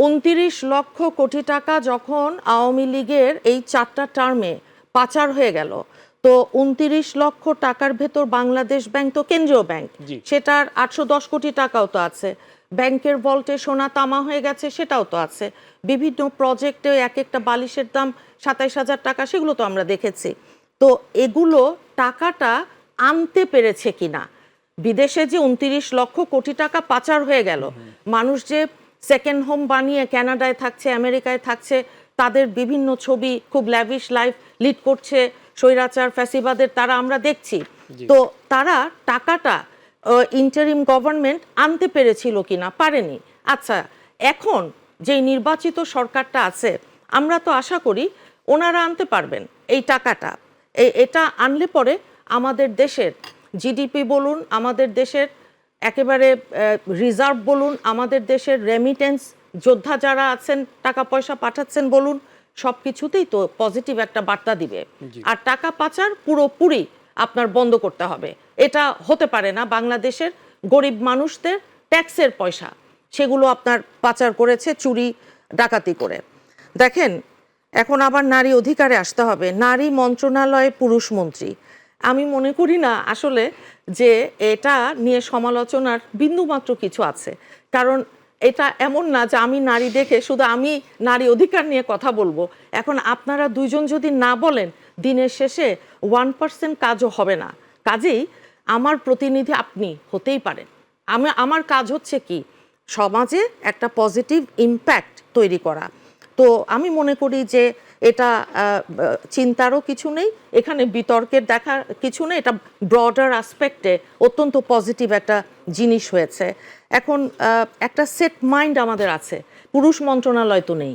২৯ লক্ষ কোটি টাকা যখন আওয়ামী লীগের এই 4টা টার্মে পাচার হয়ে গেল, তো ২৯ লক্ষ টাকার ভেতর বাংলাদেশ ব্যাংক তো কেন্দ্রীয় ব্যাংক, সেটার 810 কোটি টাকাও তো আছে। ব্যাংকের ভল্টে সোনা তামা হয়ে গেছে, সেটাও তো আছে। বিভিন্ন প্রজেক্টে এক একটা বালিশের দাম ২৭,০০০ টাকা, সেগুলো তো আমরা দেখেছি। তো এগুলো টাকাটা আনতে পেরেছে কিনা, বিদেশে যে ২৯ লক্ষ কোটি টাকা পাচার হয়ে গেল, মানুষ যে সেকেন্ড হোম বানিয়ে কানাডায় থাকছে, আমেরিকায় থাকছে, তাদের বিভিন্ন ছবি খুব ল্যাভিশ লাইফ লিড করছে স্বৈরাচার ফ্যাসিবাদের, তারা আমরা দেখছি। তো তারা টাকাটা ইন্টারিম গভর্নমেন্ট আনতে পেরেছিল কিনা, পারেনি। আচ্ছা, এখন যে নির্বাচিত সরকারটা আছে, আমরা তো আশা করি ওনারা আনতে পারবেন এই টাকাটা। এটা আনলে পরে আমাদের দেশের জিডিপি বলুন, আমাদের দেশের একেবারে রিজার্ভ বলুন, আমাদের দেশের রেমিটেন্স যোদ্ধা যারা আছেন টাকা পয়সা পাঠাচ্ছেন বলুন, সব কিছুতেই তো পজিটিভ একটা বার্তা দিবে। আর টাকা পাচার পুরোপুরি আপনার বন্ধ করতে হবে। এটা হতে পারে না। বাংলাদেশের গরিব মানুষদের ট্যাক্সের পয়সা সেগুলো আপনার পাচার করেছে চুরি ডাকাতি করে। দেখেন, এখন আবার নারী অধিকারে আসতে হবে। নারী মন্ত্রণালয়ে পুরুষ মন্ত্রী, আমি মনে করি না আসলে যে এটা নিয়ে সমালোচনার বিন্দুমাত্র কিছু আছে। কারণ এটা এমন না যে আমি নারী দেখে শুধু আমি নারী অধিকার নিয়ে কথা বলবো। এখন আপনারা দুইজন যদি না বলেন, দিনের শেষে 1% কাজও হবে না। কাজেই আমার প্রতিনিধি আপনি হতেই পারেন। আমার কাজ হচ্ছে কি, সমাজে একটা পজিটিভ ইম্প্যাক্ট তৈরি করা। তো আমি মনে করি যে এটা চিন্তারও কিছু নেই, এখানে বিতর্কের দেখার কিছু নেই। এটা ব্রডার আসপেক্টে অত্যন্ত পজিটিভ একটা জিনিস হয়েছে। এখন একটা সেট মাইন্ড আমাদের আছে। পুরুষ মন্ত্রণালয় তো নেই।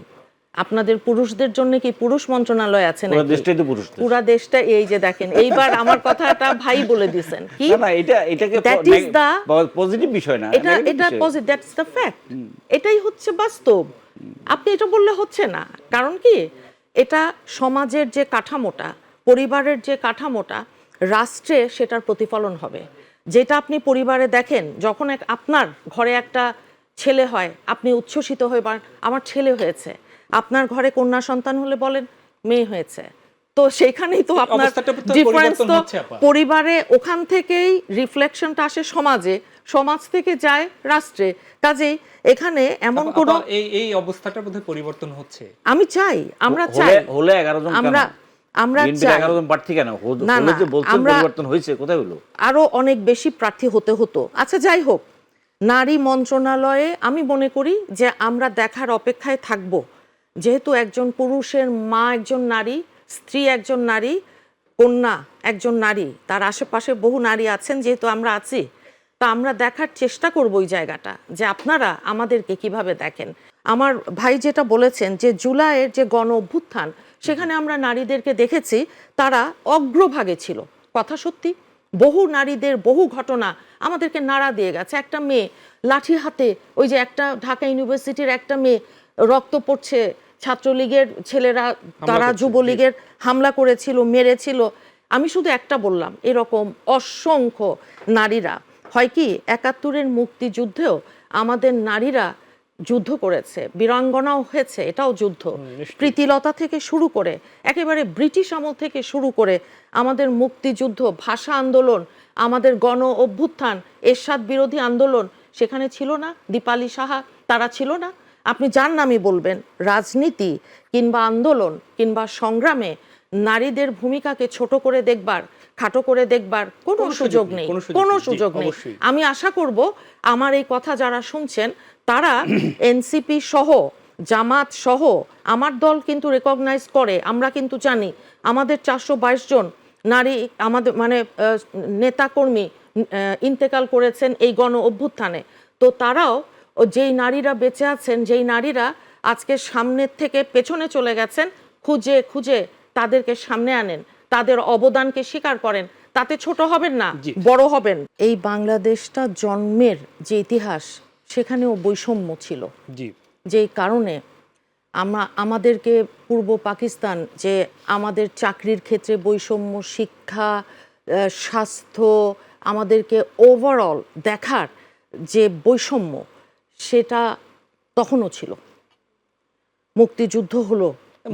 আপনাদের পুরুষদের জন্য কি পুরুষ মন্ত্রণালয় আছে না? পুরা দেশটা, এই যে দেখেন, এইবার আমার কথাটা ভাই বলে দিয়েছেন কি, পজিটিভ বিষয় না, এটা পজিটিভ, দ্যাটস দ্য ফ্যাক্ট। এটাই হচ্ছে বাস্তব। আপনি এটা বললে হচ্ছে না। কারণ কি, এটা সমাজের যে কাঠামোটা, পরিবারের যে কাঠামোটা, রাষ্ট্রে সেটার প্রতিফলন হবে। যেটা আপনি পরিবারে দেখেন, যখন আপনার ঘরে একটা ছেলে হয়, আপনি উচ্ছ্বসিত হয়ে বলেন আমার ছেলে হয়েছে। আপনার ঘরে কন্যা সন্তান হলে বলেন মেয়ে হয়েছে। তো সেইখানেই তো আপনার ডিফারেন্স। তো পরিবারে ওখান থেকেই রিফ্লেকশনটা আসে সমাজে, সমাজ থেকে যায় রাষ্ট্রে। কাজেই এখানে এমন কোন এই অবস্থাটার মধ্যে পরিবর্তন হচ্ছে। আমি চাই, আমরা চাই। হলে 11 জন, আমরা চাই 11 জন প্রার্থী কেন হলো, যে বলছেন পরিবর্তন হয়েছে, কোথায় হলো? আরো অনেক বেশি প্রার্থী হতো। আচ্ছা, যাই হোক, নারী মন্ত্রণালয়ে আমি মনে করি যে আমরা দেখার অপেক্ষায় থাকব। যেহেতু একজন পুরুষের মা একজন নারী, স্ত্রী একজন নারী, কন্যা একজন নারী, তার আশেপাশে বহু নারী আছেন, যেহেতু আমরা আছি, তা আমরা দেখার চেষ্টা করব ওই জায়গাটা, যে আপনারা আমাদেরকে কিভাবে দেখেন। আমার ভাই যেটা বলেছেন যে জুলাইয়ের যে গণ অভ্যুত্থান, সেখানে আমরা নারীদেরকে দেখেছি তারা অগ্রভাগে ছিল। কথা সত্যি, বহু নারীদের বহু ঘটনা আমাদেরকে নাড়া দিয়ে গেছে। একটা মেয়ে লাঠি হাতে, ওই যে একটা ঢাকা ইউনিভার্সিটির একটা মেয়ে, রক্ত পড়ছে, ছাত্রলীগের ছেলেরা, তারা যুবলীগের হামলা করেছিল, মেরেছিল। আমি শুধু একটা বললাম, এরকম অসংখ্য নারীরা, হয় কি 71-এর মুক্তিযুদ্ধেও আমাদের নারীরা যুদ্ধ করেছে, বীরাঙ্গনাও হয়েছে, এটাও যুদ্ধ। প্রীতিলতা থেকে শুরু করে একেবারে ব্রিটিশ আমল থেকে শুরু করে আমাদের মুক্তিযুদ্ধ, ভাষা আন্দোলন, আমাদের গণ অভ্যুত্থান, এরশাদ বিরোধী আন্দোলন, সেখানে ছিল না দীপালি সাহা? তারা ছিল না? আপনি যার নামই বলবেন, রাজনীতি কিংবা আন্দোলন কিংবা সংগ্রামে নারীদের ভূমিকাকে ছোট করে দেখবার, খাটো করে দেখবার কোনো সুযোগ নেই, কোনো সুযোগ নেই। আমি আশা করব আমার এই কথা যারা শুনছেন, তারা এনসিপি সহ, জামাত সহ, আমার দল কিন্তু রেকগনাইজ করে, আমরা কিন্তু জানি আমাদের 422 জন নারী, আমাদের মানে নেতাকর্মী ইন্তেকাল করেছেন এই গণ অভ্যুত্থানে। তো তারাও, যেই নারীরা বেঁচে আছেন, যেই নারীরা আজকে সামনের থেকে পেছনে চলে গেছেন, খুঁজে খুঁজে তাদেরকে সামনে আনেন, তাদের অবদানকে স্বীকার করেন, তাতে ছোট হবেন না, বড় হবেন। এই বাংলাদেশটা জন্মের যে ইতিহাস, সেখানেও বৈষম্য ছিল, যেই কারণে আমাদেরকে পূর্ব পাকিস্তান, যে আমাদের চাকরির ক্ষেত্রে বৈষম্য, শিক্ষা, স্বাস্থ্য, আমাদেরকে ওভারঅল দেখার যে বৈষম্য, সেটা তখনও ছিল। মুক্তিযুদ্ধ হলো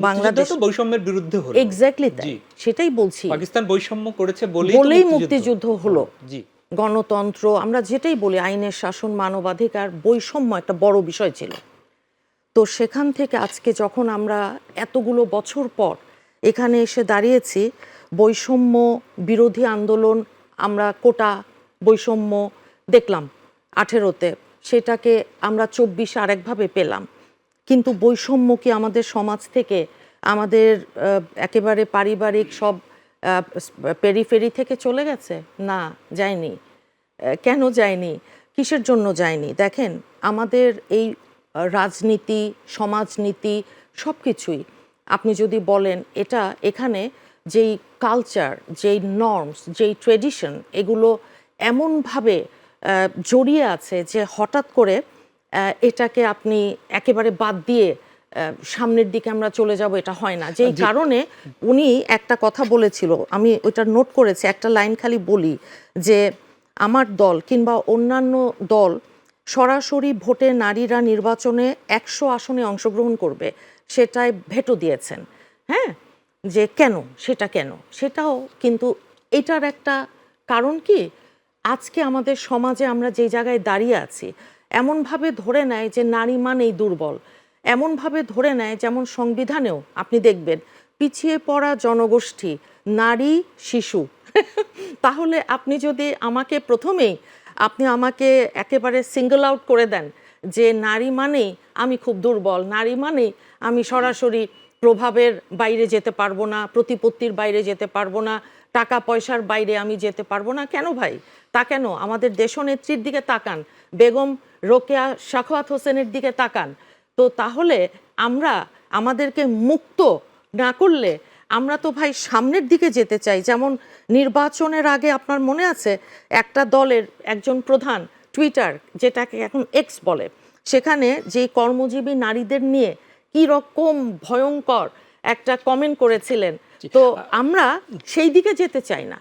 বাংলাদেশ তো বৈষম্যের বিরুদ্ধে হলো। এক্স্যাক্টলি তাই, জি। সেটাই বলছি, পাকিস্তান বৈষম্য করেছে বলেই তো মুক্তিযুদ্ধ হলো। জি। গণতন্ত্র আমরা যেটাই বলি, আইনের শাসন, মানবাধিকার, বৈষম্য একটা বড় বিষয় ছিল। তো সেখান থেকে আজকে যখন আমরা এতগুলো বছর পর এখানে এসে দাঁড়িয়েছি, বৈষম্য বিরোধী আন্দোলন, আমরা কোটা বৈষম্য দেখলাম 18-তে, সেটাকে আমরা 24-এ আরেকভাবে পেলাম। কিন্তু বৈষম্য কি আমাদের সমাজ থেকে, আমাদের একেবারে পারিবারিক সব পেরিফেরি থেকে চলে গেছে? না, যায়নি। কেন যায়নি? কিসের জন্য যায়নি? দেখেন, আমাদের এই রাজনীতি, সমাজনীতি সব কিছুই আপনি যদি বলেন, এটা এখানে যেই কালচার, যেই নর্মস, যেই ট্রেডিশন, এগুলো এমনভাবে জড়িয়ে আছে যে হঠাৎ করে এটাকে আপনি একেবারে বাদ দিয়ে সামনের দিকে আমরা চলে যাব, এটা হয় না। যেই কারণে উনি একটা কথা বলেছিল, আমি ওইটা নোট করেছি, একটা লাইন খালি বলি, যে আমার দল কিংবা অন্যান্য দল সরাসরি ভোটে নারীরা নির্বাচনে 100 আসনে অংশগ্রহণ করবে, সেটাই ভেটো দিয়েছেন। হ্যাঁ, যে কেন, সেটা কেন, সেটাও কিন্তু এটার একটা কারণ কি, আজকে আমাদের সমাজে আমরা যে জায়গায় দাঁড়িয়ে আছি, এমনভাবে ধরে নেয় যে নারী মানেই দুর্বল, এমনভাবে ধরে নেয়, যেমন সংবিধানেও আপনি দেখবেন পিছিয়ে পড়া জনগোষ্ঠী, নারী, শিশু। তাহলে আপনি যদি আমাকে প্রথমেই আমাকে একেবারে সিঙ্গল আউট করে দেন যে নারী মানেই আমি খুব দুর্বল, নারী মানেই আমি সরাসরি প্রভাবের বাইরে যেতে পারবো না, প্রতিপত্তির বাইরে যেতে পারবো না, টাকা পয়সার বাইরে আমি যেতে পারবো না, কেন ভাই? তা কেন? আমাদের দেশনেত্রীর দিকে তাকান, বেগম রোকেয়া সাখাওয়াত হোসেনের দিকে তাকান। তো তাহলে আমরা আমাদেরকে মুক্ত না করলে, আমরা তো ভাই সামনের দিকে যেতে চাই। যেমন নির্বাচনের আগে আপনার মনে আছে, একটা দলের একজন প্রধান টুইটার, যেটাকে এখন এক্স বলে, সেখানে যে কর্মজীবী নারীদের নিয়ে কি রকম ভয়ঙ্কর একটা কমেন্ট করেছিলেন। তো আমরা সেই দিকে যেতে চাই না।